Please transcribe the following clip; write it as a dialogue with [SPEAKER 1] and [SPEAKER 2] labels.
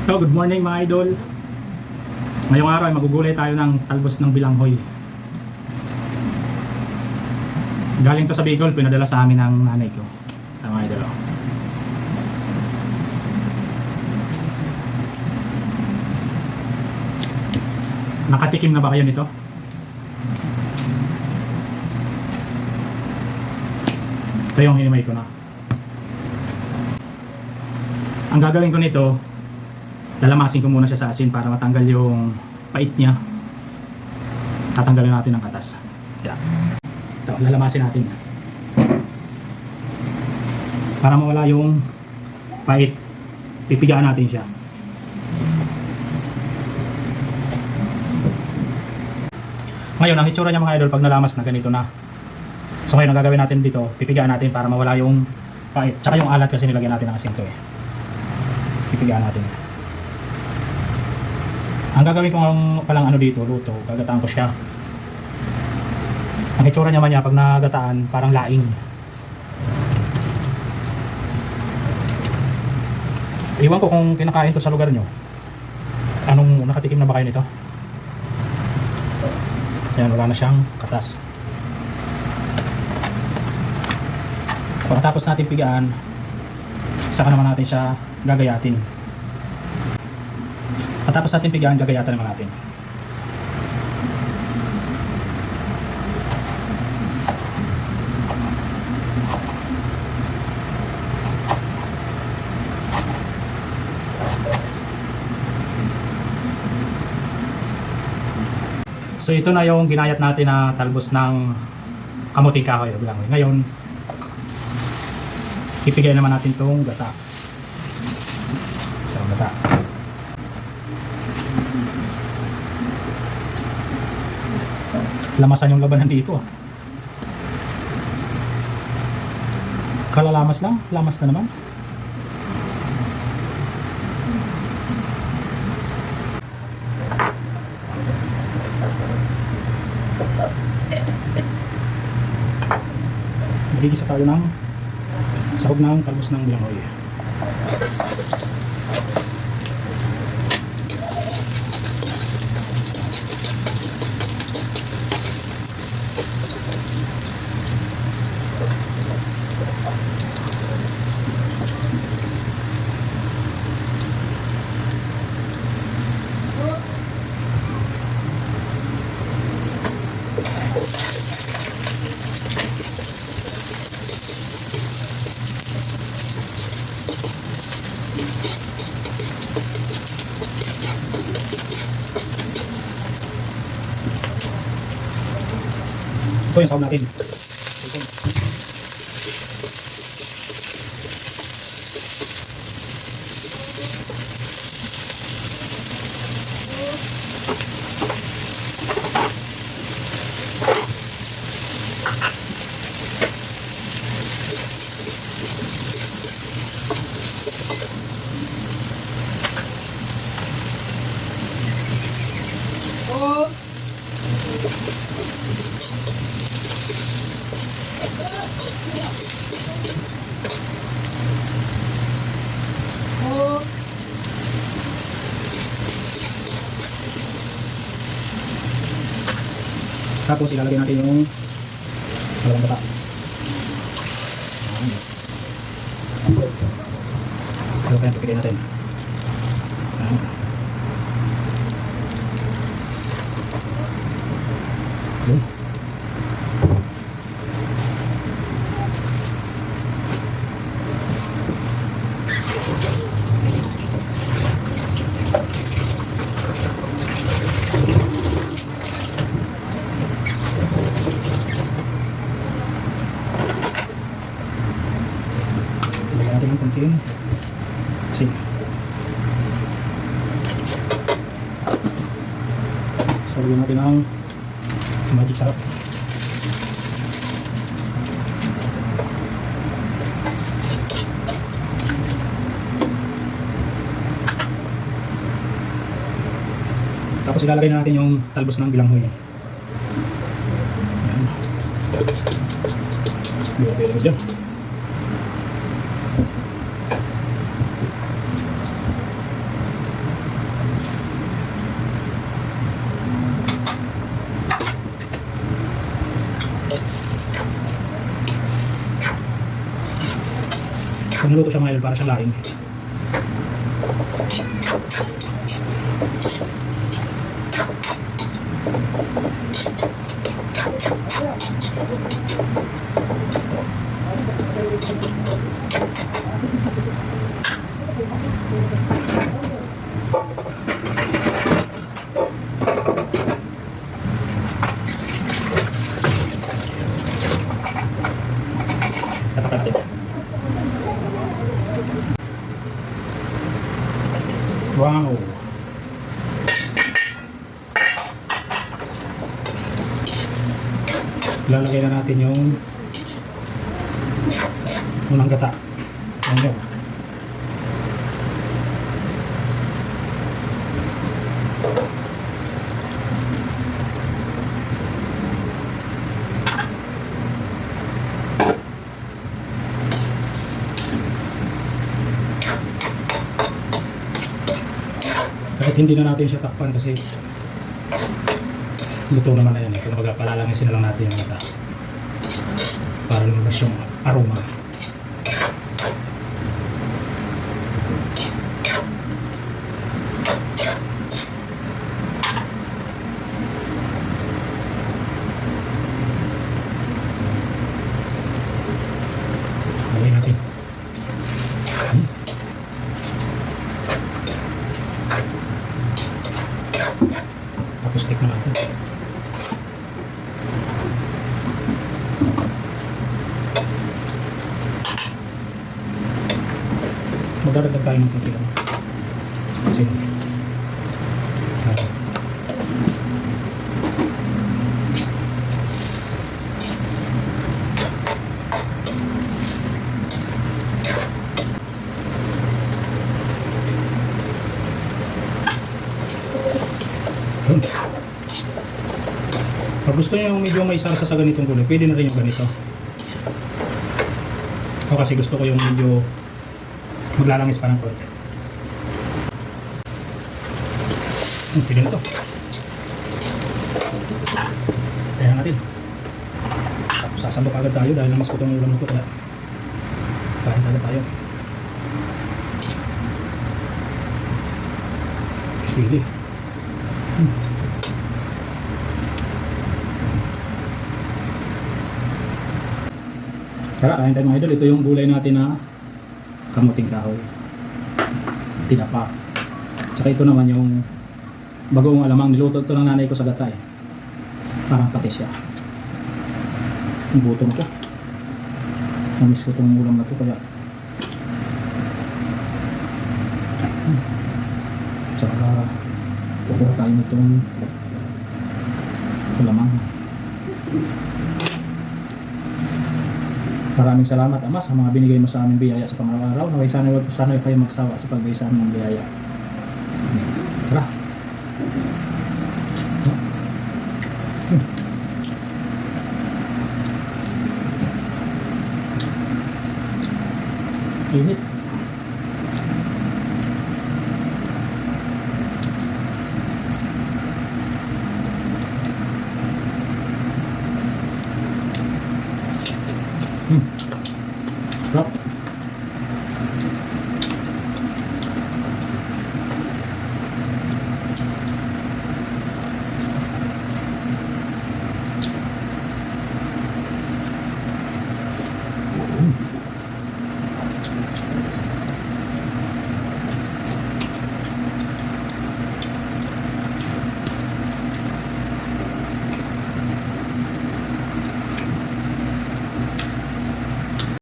[SPEAKER 1] So, good morning mga idol. Ngayong araw ay magugulay tayo ng talbos ng bilanghoy. Galing to sa Bicol, pinadala sa amin ng nanay ko. Ito mga idol. Nakatikim na ba kayo nito? Ito yung hinimay ko na. Ang gagawin ko nito, lalamasin ko muna siya sa asin para matanggal yung pait niya. Tatanggalin natin ang katas. Yan. Ito, lalamasin natin. Para mawala yung pait, pipigaan natin siya. Ngayon, ang hitsura niya mga idol pag nalamas na ganito na. So ngayon, ang gagawin natin dito, pipigaan natin para mawala yung pait. Tsaka yung alat kasi nilagyan natin ng asin to eh. Pipigaan natin. Ang gagawin ko palang ano dito, luto, gagataan ko siya. Ang hitsura naman niya pag nagataan, parang laing. Iwan ko kung kinakain to sa lugar nyo. Anong nakatikim na ba kayo nito? Yan, wala na siyang katas. Pagkatapos natin pigaan, saka naman natin siya gagayatin. Pagkatapos natin pigaan, gagayatan naman natin. So ito na yung ginayat natin na talbos ng kamuting kahoy o bilanghoy. Ngayon, ipigay naman natin itong gata. Itong gata. Lamasan yung labanan dito. Kalalamas lang, lamas na naman. Magigisa tayo ng sahog ng talbos ng bilanghoy. Ito yung sahog natin. Tapos ilalagay natin yung walang bata. Ito kaya pipigay natin. Natin yung konting asin. So, lagyan natin ang magic sarap. Tapos ilalagay na natin yung talbos ng bilanghoy. Ayan. Bilanghoy lang dyan. Kung niluto siya mga idol, para siyang laing. Tapakan natin. Wow! Lalagay na natin yung unang gata. Ayan. Kahit hindi na natin siya takpan kasi luto naman na yan eh. Kumbaga palalangisin na lang natin yung gata para lumabas yung aroma. Lagay natin. Tapos stick na natin. Magdadagdag tayo ng konti lang. Kasi pag gusto nyo yung medyo may sarsa sa ganitong kulay, pwede na rin yung ganito. O kasi gusto ko yung medyo maglalangis pa ng konti. Pwede na to. Kaya natin. Tapos sasandok agad tayo dahil namas ko itong ulam na ito. Kaya kain agad tayo. Sili. Tara, kain tayo mga idol. Ito yung gulay natin na kamuting kahoy. Tinapa. Tsaka ito naman yung bagoong alamang. Niluto ito ng nanay ko sa gatay. Parang pati siya. Ang buto mo to. Namiss ko itong ulam na ito kaya. Tsaka kukuha tayo nitong alamang. Maraming salamat Ama sa mga binigay mo sa aming biyaya sa pang-araw. Naway sana kayo magsawa sa pagbigay sa aming biyaya. Tara. Init. Sarap.